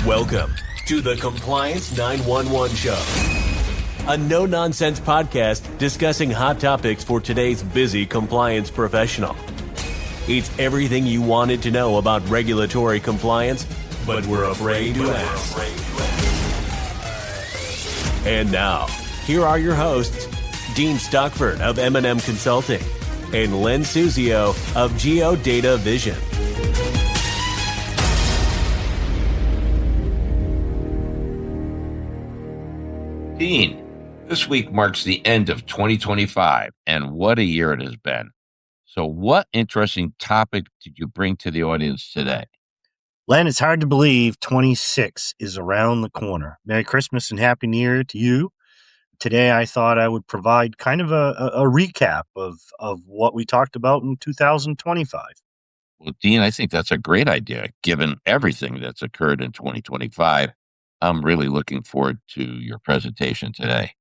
Welcome to the Compliance 911 Show, a no-nonsense podcast discussing hot topics for today's busy compliance professional. It's everything you wanted to know about regulatory compliance, but we're afraid to ask. And now, here are your hosts, Dean Stockford of M&M Consulting and Len Suzio of GeoData Vision. Dean, this week marks the end of 2025, and what a year it has been. So what interesting topic did you bring to the audience today? Len, it's hard to believe 26 is around the corner. Merry Christmas and Happy New Year to you. Today, I thought I would provide kind of a recap of what we talked about in 2025. Well, Dean, I think that's a great idea, given everything that's occurred in 2025. I'm really looking forward to your presentation today.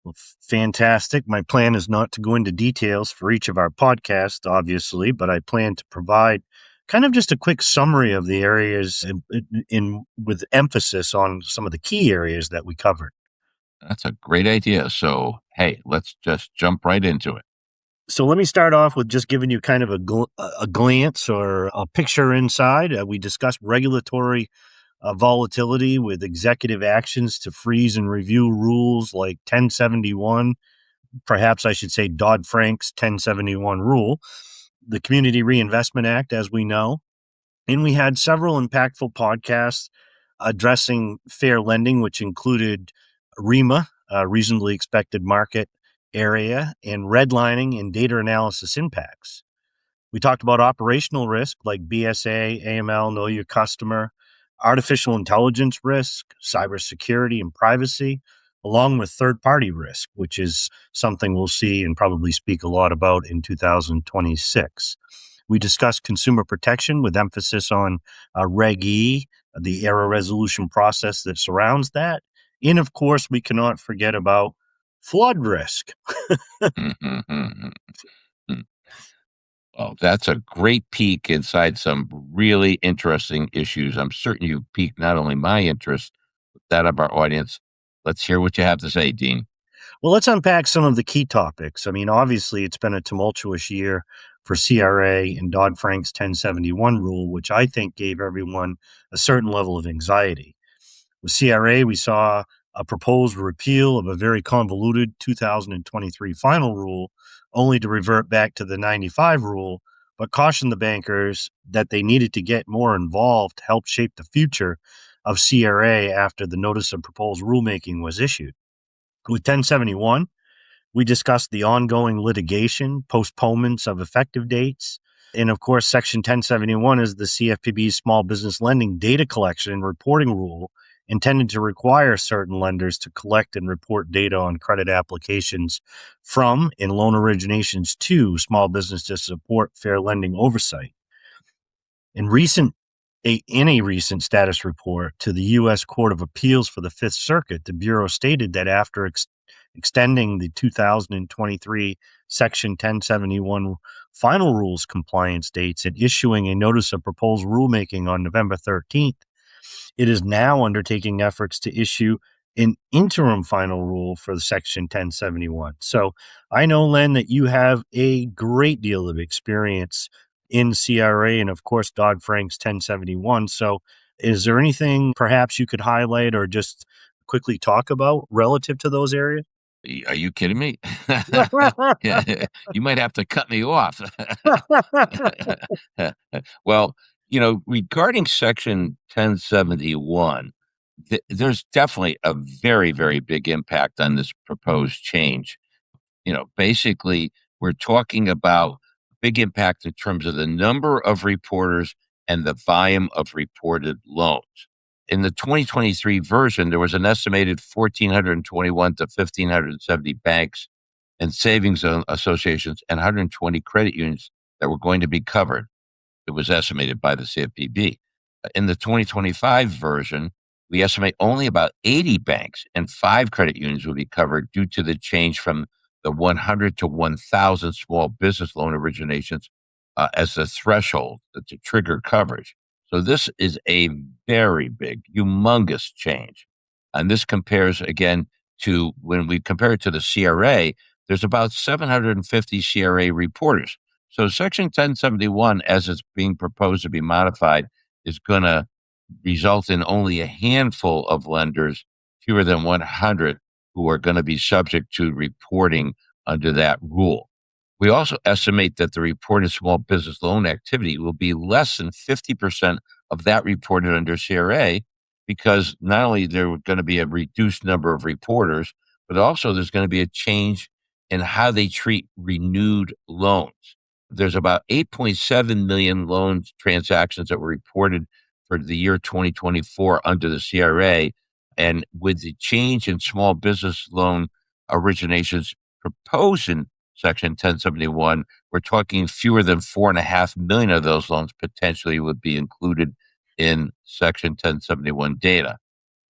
Well, fantastic. My plan is not to go into details for each of our podcasts, obviously, but I plan to provide kind of just a quick summary of the areas with emphasis on some of the key areas that we covered. That's a great idea. So, hey, let's just jump right into it. So let me start off with just giving you kind of a glance or a picture inside. We discussed regulatory volatility with executive actions to freeze and review rules like 1071, perhaps I should say Dodd-Frank's 1071 rule, the Community Reinvestment Act, as we know. And we had several impactful podcasts addressing fair lending, which included REMA, reasonably expected market area, and redlining and data analysis impacts. We talked about operational risk like BSA, AML, know your customer, artificial intelligence risk, cybersecurity and privacy, along with third-party risk, which is something we'll see and probably speak a lot about in 2026. We discussed consumer protection with emphasis on Reg E, the error resolution process that surrounds that. And of course, we cannot forget about flood risk. Well, that's a great peek inside some really interesting issues. I'm certain you piqued not only my interest, but that of our audience. Let's hear what you have to say, Dean. Well, let's unpack some of the key topics. I mean, obviously, it's been a tumultuous year for CRA and Dodd-Frank's 1071 rule, which I think gave everyone a certain level of anxiety. With CRA, we saw a proposed repeal of a very convoluted 2023 final rule, only to revert back to the 95 rule, but cautioned the bankers that they needed to get more involved to help shape the future of CRA after the notice of proposed rulemaking was issued. With 1071, we discussed the ongoing litigation, postponements of effective dates, and of course, Section 1071 is the CFPB's small business lending data collection and reporting rule intended to require certain lenders to collect and report data on credit applications from and loan originations to small business to support fair lending oversight. In a recent status report to the U.S. Court of Appeals for the Fifth Circuit, the Bureau stated that after extending the 2023 Section 1071 final rules compliance dates and issuing a notice of proposed rulemaking on November 13th, it is now undertaking efforts to issue an interim final rule for the Section 1071. So I know, Len, that you have a great deal of experience in CRA and, of course, Dodd-Frank's 1071. So is there anything perhaps you could highlight or just quickly talk about relative to those areas? Are you kidding me? You might have to cut me off. Well, regarding Section 1071, there's definitely a very, very big impact on this proposed change. Basically, we're talking about big impact in terms of the number of reporters and the volume of reported loans. In the 2023 version, there was an estimated 1,421 to 1,570 banks and savings associations and 120 credit unions that were going to be covered. It was estimated by the CFPB. In the 2025 version, we estimate only about 80 banks and 5 credit unions will be covered due to the change from the 100 to 1,000 small business loan originations as the threshold to trigger coverage. So this is a very big, humongous change. And this compares again to when we compare it to the CRA, there's about 750 CRA reporters. So Section 1071, as it's being proposed to be modified, is going to result in only a handful of lenders, fewer than 100, who are going to be subject to reporting under that rule. We also estimate that the reported small business loan activity will be less than 50% of that reported under CRA, because not only there going to be a reduced number of reporters, but also there's going to be a change in how they treat renewed loans. There's about 8.7 million loan transactions that were reported for the year 2024 under the CRA. And with the change in small business loan originations proposed in Section 1071, we're talking fewer than 4.5 million of those loans potentially would be included in Section 1071 data.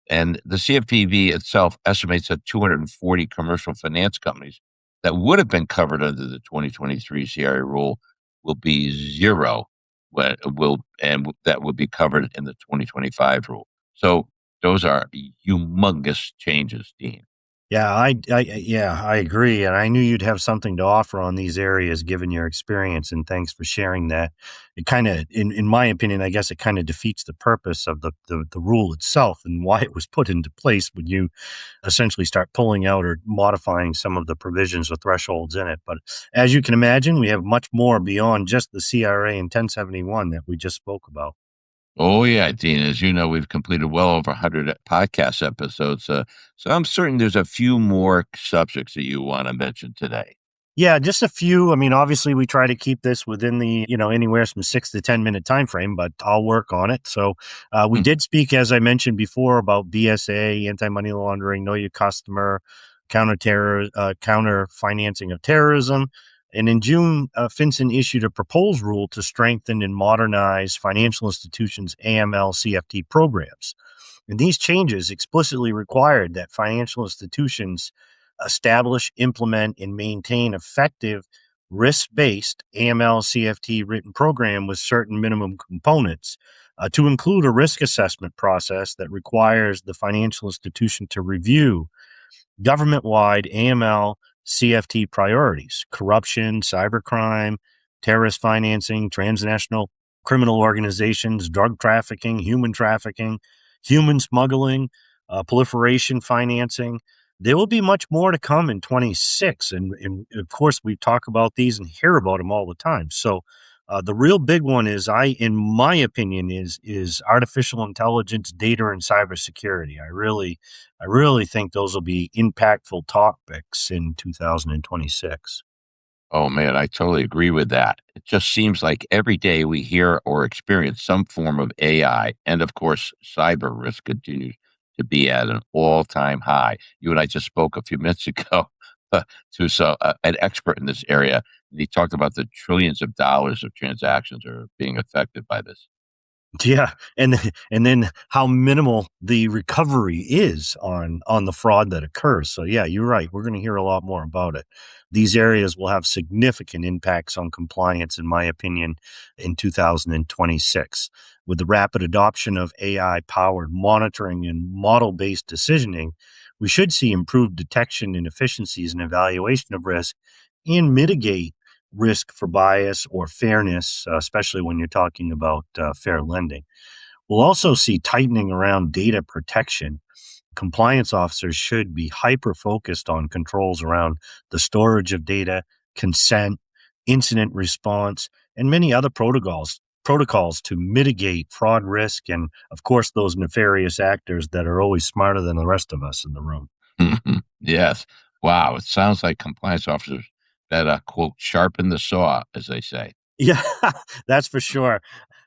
And the CFPB itself estimates that 240 commercial finance companies that would have been covered under the 2023 CRA rule will be zero, that will be covered in the 2025 rule. So those are humongous changes, Dean. Yeah, I agree, and I knew you'd have something to offer on these areas given your experience, and thanks for sharing that. It kind of, in my opinion, I guess it kind of defeats the purpose of the rule itself and why it was put into place when you essentially start pulling out or modifying some of the provisions or thresholds in it. But as you can imagine, we have much more beyond just the CRA and 1071 that we just spoke about. Oh, yeah, Dean. As you know, we've completed well over 100 podcast episodes. So I'm certain there's a few more subjects that you want to mention today. Yeah, just a few. I mean, obviously, we try to keep this within the, anywhere from 6 to 10 minute time frame, but I'll work on it. So we did speak, as I mentioned before, about BSA, anti-money laundering, know your customer, counter financing of terrorism. And in June, FinCEN issued a proposed rule to strengthen and modernize financial institutions' AML CFT programs. And these changes explicitly required that financial institutions establish, implement, and maintain effective risk-based AML CFT written program with certain minimum components, to include a risk assessment process that requires the financial institution to review government-wide AML CFT priorities: corruption, cybercrime, terrorist financing, transnational criminal organizations, drug trafficking, human smuggling, proliferation financing. There will be much more to come in 26. And of course, we talk about these and hear about them all the time. So the real big one is, in my opinion, is artificial intelligence, data, and cybersecurity. I really think those will be impactful topics in 2026. Oh, man, I totally agree with that. It just seems like every day we hear or experience some form of AI. And of course, cyber risk continues to be at an all-time high. You and I just spoke a few minutes ago an expert in this area, and he talked about the trillions of dollars of transactions are being affected by this. Yeah, and then how minimal the recovery is on the fraud that occurs. So yeah, you're right. We're going to hear a lot more about it. These areas will have significant impacts on compliance, in my opinion, in 2026. With the rapid adoption of AI-powered monitoring and model-based decisioning, we should see improved detection and efficiencies in evaluation of risk and mitigate risk for bias or fairness, especially when you're talking about fair lending. We'll also see tightening around data protection. Compliance officers should be hyper focused on controls around the storage of data, consent, incident response, and many other protocols to mitigate fraud risk and, of course, those nefarious actors that are always smarter than the rest of us in the room. Yes. Wow. It sounds like compliance officers that, quote, sharpen the saw, as they say. Yeah, that's for sure.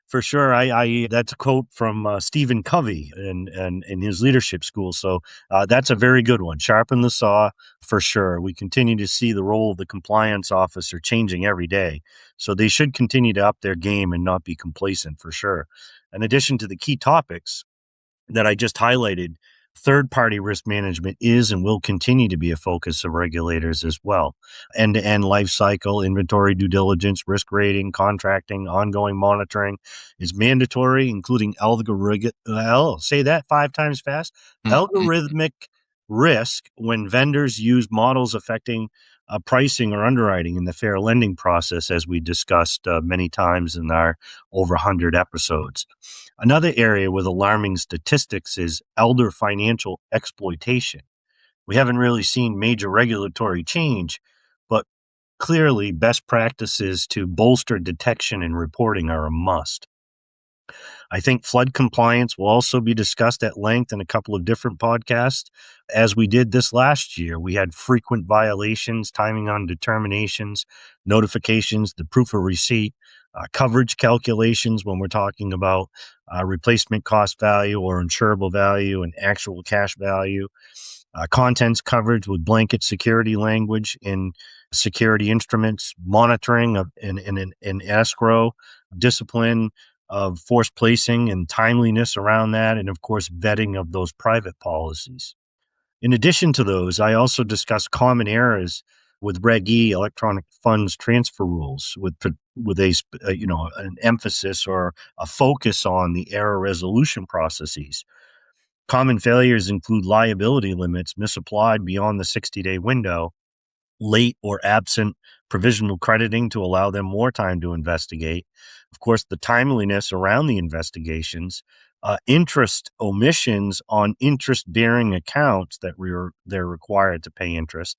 For sure. I that's a quote from Stephen Covey in his leadership school. So that's a very good one. Sharpen the saw, for sure. We continue to see the role of the compliance officer changing every day. So they should continue to up their game and not be complacent, for sure. In addition to the key topics that I just highlighted, Third-party risk management is and will continue to be a focus of regulators as well. End-to-end life cycle, inventory due diligence, risk rating, contracting, ongoing monitoring is mandatory, including say that 5 times fast, algorithmic risk when vendors use models affecting pricing or underwriting in the fair lending process, as we discussed many times in our over 100 episodes. Another area with alarming statistics is elder financial exploitation. We haven't really seen major regulatory change, but clearly best practices to bolster detection and reporting are a must. I think flood compliance will also be discussed at length in a couple of different podcasts. As we did this last year, we had frequent violations, timing on determinations, notifications, the proof of receipt, coverage calculations when we're talking about replacement cost value or insurable value and actual cash value, contents coverage with blanket security language in security instruments, monitoring of in escrow, discipline of forced placing and timeliness around that, and of course, vetting of those private policies. In addition to those, I also discussed common errors with Reg E, electronic funds transfer rules, with an emphasis or a focus on the error resolution processes. Common failures include liability limits misapplied beyond the 60-day window, late or absent provisional crediting to allow them more time to investigate. Of course, the timeliness around the investigations, interest omissions on interest-bearing accounts that they're required to pay interest.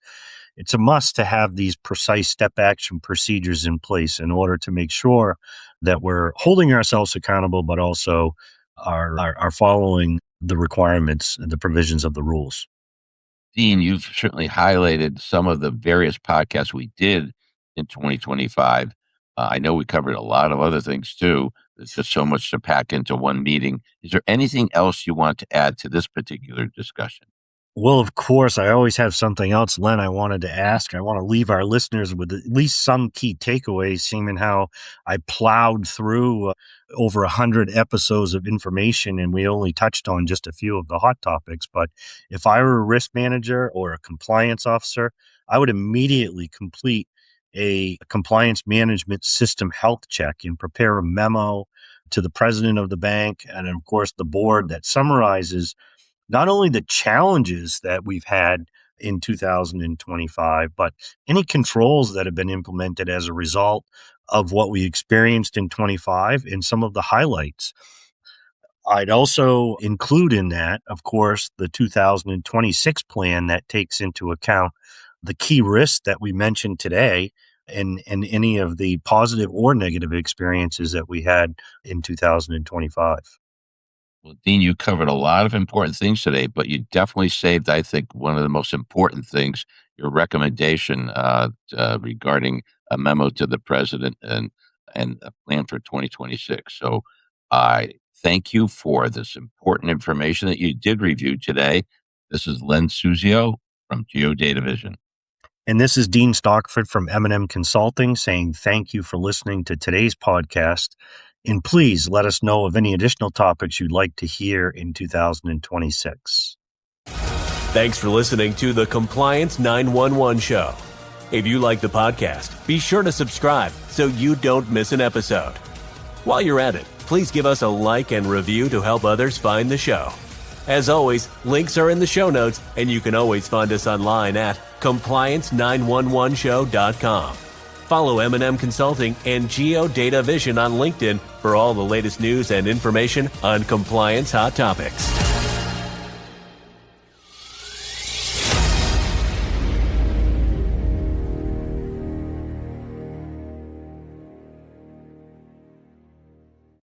It's a must to have these precise step action procedures in place in order to make sure that we're holding ourselves accountable, but also are following the requirements and the provisions of the rules. Dean, you've certainly highlighted some of the various podcasts we did in 2025. I know we covered a lot of other things too. There's just so much to pack into one meeting. Is there anything else you want to add to this particular discussion? Well, of course, I always have something else, Len, I wanted to ask. I want to leave our listeners with at least some key takeaways, seeing how I plowed through over 100 episodes of information, and we only touched on just a few of the hot topics. But if I were a risk manager or a compliance officer, I would immediately complete a compliance management system health check and prepare a memo to the president of the bank and, of course, the board that summarizes not only the challenges that we've had in 2025, but any controls that have been implemented as a result of what we experienced in 25 and some of the highlights. I'd also include in that, of course, the 2026 plan that takes into account the key risks that we mentioned today and any of the positive or negative experiences that we had in 2025. Well, Dean, you covered a lot of important things today, but you definitely saved, I think, one of the most important things, your recommendation regarding a memo to the president and a plan for 2026. So I thank you for this important information that you did review today. This is Len Suzio from Geodata Vision. And this is Dean Stockford from M&M Consulting saying thank you for listening to today's podcast. And please let us know of any additional topics you'd like to hear in 2026. Thanks for listening to the Compliance 911 Show. If you like the podcast, be sure to subscribe so you don't miss an episode. While you're at it, please give us a like and review to help others find the show. As always, links are in the show notes, and you can always find us online at compliance911show.com. Follow M&M Consulting and Geodata Vision on LinkedIn for all the latest news and information on compliance hot topics.